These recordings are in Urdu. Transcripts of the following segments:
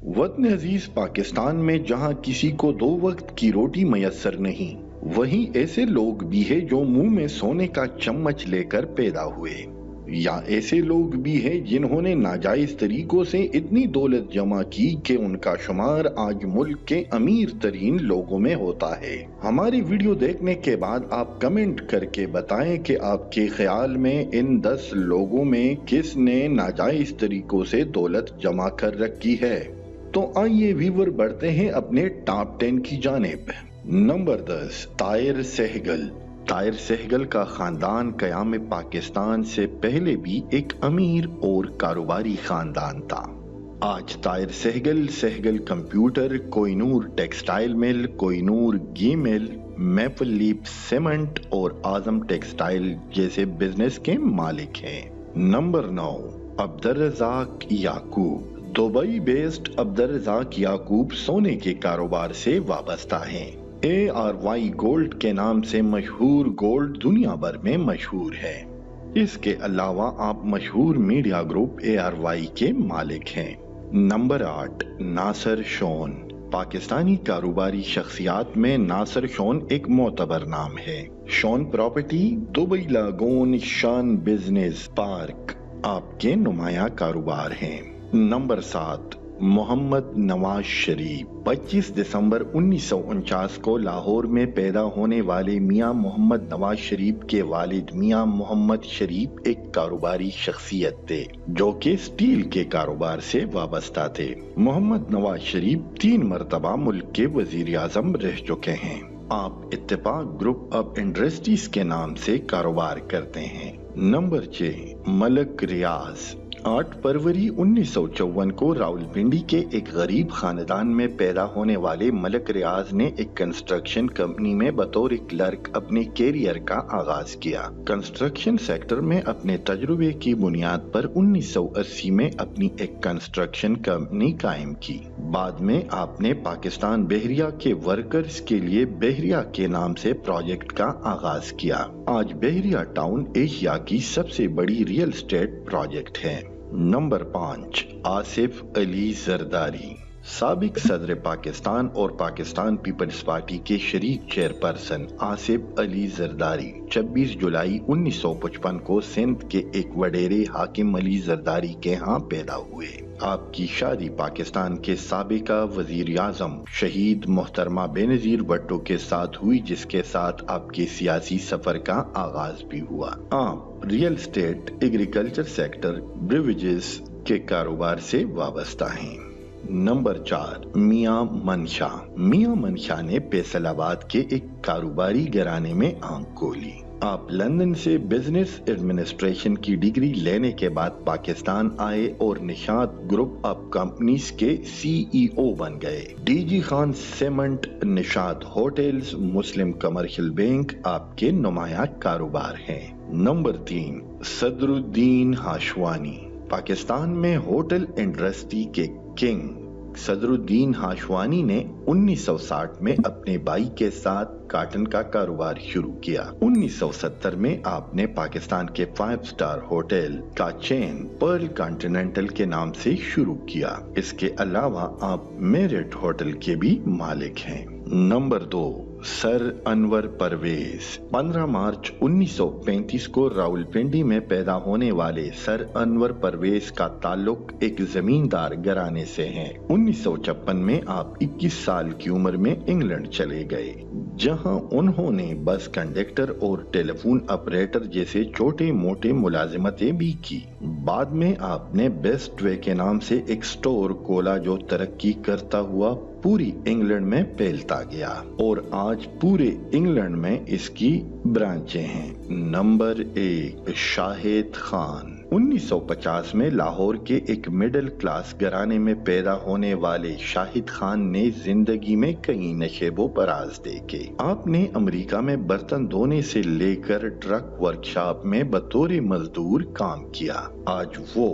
وطن عزیز پاکستان میں جہاں کسی کو 2 وقت کی روٹی میسر نہیں، وہیں ایسے لوگ بھی ہیں جو منہ میں سونے کا چمچ لے کر پیدا ہوئے، یا ایسے لوگ بھی ہیں جنہوں نے ناجائز طریقوں سے اتنی دولت جمع کی کہ ان کا شمار آج ملک کے امیر ترین لوگوں میں ہوتا ہے۔ ہماری ویڈیو دیکھنے کے بعد آپ کمنٹ کر کے بتائیں کہ آپ کے خیال میں ان 10 لوگوں میں کس نے ناجائز طریقوں سے دولت جمع کر رکھی ہے۔ تو آئیے ویور بڑھتے ہیں اپنے ٹاپ 10 کی جانب۔ نمبر 10، طاہر سہگل۔ طاہر سہگل کا خاندان قیام پاکستان سے پہلے بھی ایک امیر اور کاروباری خاندان تھا۔ آج Tahir Saigal computer, Koh Noor textile mill, Koh Noor گھی مل، میپل لیف سیمنٹ اور اعظم ٹیکسٹائل جیسے بزنس کے مالک ہیں۔ نمبر 9، عبدالرزاق یعقوب۔ دبئی بیسڈ عبدالرزاق یعقوب سونے کے کاروبار سے وابستہ ہیں۔ ARY گولڈ کے نام سے مشہور گولڈ دنیا بھر میں مشہور ہے۔ اس کے علاوہ آپ مشہور میڈیا گروپ ARY کے مالک ہیں۔ نمبر 8، ناصر شون۔ پاکستانی کاروباری شخصیات میں ناصر شون ایک معتبر نام ہے۔ شون پراپرٹی، دبئی لاگون شان بزنس پارک آپ کے نمایاں کاروبار ہیں۔ نمبر 7، محمد نواز شریف۔ 25 دسمبر 1949 کو لاہور میں پیدا ہونے والے میاں محمد نواز شریف کے والد میاں محمد شریف ایک کاروباری شخصیت تھے جو کہ اسٹیل کے کاروبار سے وابستہ تھے۔ محمد نواز شریف 3 مرتبہ ملک کے وزیر اعظم رہ چکے ہیں۔ آپ اتفاق گروپ آف انڈسٹریز کے نام سے کاروبار کرتے ہیں۔ نمبر 6، ملک ریاض۔ 8 فروری 1954 کو راولپنڈی کے ایک غریب خاندان میں پیدا ہونے والے ملک ریاض نے ایک کنسٹرکشن کمپنی میں بطور کلرک اپنے کیریئر کا آغاز کیا۔ کنسٹرکشن سیکٹر میں اپنے تجربے کی بنیاد پر 1980 میں اپنی ایک کنسٹرکشن کمپنی قائم کی۔ بعد میں آپ نے پاکستان بحریہ کے ورکرز کے لیے بحریہ کے نام سے پروجیکٹ کا آغاز کیا۔ آج بحریہ ٹاؤن ایشیا کی سب سے بڑی ریئل اسٹیٹ پروجیکٹ ہے۔ نمبر 5، آصف علی زرداری۔ سابق صدر پاکستان اور پاکستان پیپلز پارٹی کے شریک چیئرپرسن آصف علی زرداری 26 جولائی 1955 کو سندھ کے ایک وڈیرے حاکم علی زرداری کے ہاں پیدا ہوئے۔ آپ کی شادی پاکستان کے سابقہ وزیر اعظم شہید محترمہ بینظیر بھٹو کے ساتھ ہوئی، جس کے ساتھ آپ کے سیاسی سفر کا آغاز بھی ہوا۔ آپ ریئل اسٹیٹ، ایگریکلچر سیکٹر، بریویجز کے کاروبار سے وابستہ ہیں۔ نمبر 4، میاں منشا۔ میاں منشا نے فیصل آباد کے ایک کاروباری گھرانے میں آنکھ کھولی۔ آپ لندن سے بزنس ایڈمنسٹریشن کی ڈگری لینے کے بعد پاکستان آئے اور نشاط گروپ آف کمپنیز کے CEO بن گئے۔ DG خان سیمنٹ، نشاط ہوٹلز، مسلم کمرشل بینک آپ کے نمایاں کاروبار ہیں۔ نمبر 3، صدر الدین ہاشوانی۔ پاکستان میں ہوٹل انڈسٹری کے کنگ صدر الدین ہاشوانی نے 1960 میں اپنے بھائی کے ساتھ کاٹن کا کاروبار شروع کیا۔ 1970 میں آپ نے پاکستان کے 5 اسٹار ہوٹل کا چین پرل کانٹیننٹل کے نام سے شروع کیا۔ اس کے علاوہ آپ میرٹ ہوٹل کے بھی مالک ہیں۔ نمبر 2، سر انور پرویز۔ 15 مارچ 1935 کو راولپنڈی میں پیدا ہونے والے سر انور پرویز کا تعلق ایک زمیندار گھرانے سے ہے۔ 1956 میں آپ 21 سال کی عمر میں انگلینڈ چلے گئے، جہاں انہوں نے بس کنڈکٹر اور ٹیلی فون آپریٹر جیسے چھوٹے موٹے ملازمتیں بھی کی۔ بعد میں آپ نے بیسٹ وے کے نام سے ایک سٹور کھولا جو ترقی کرتا ہوا پوری انگلینڈ میں پھیلتا گیا اور آج پورے انگلینڈ میں اس کی برانچیں ہیں۔ نمبر 1، شاہد خان۔ 1950 میں لاہور کے ایک مڈل کلاس گھرانے میں پیدا ہونے والے شاہد خان نے زندگی میں کئی نشیب و فراز دیکھے۔ آپ نے امریکہ میں برتن دھونے سے لے کر ٹرک ورکشاپ میں بطور مزدور کام کیا۔ آج وہ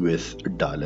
$US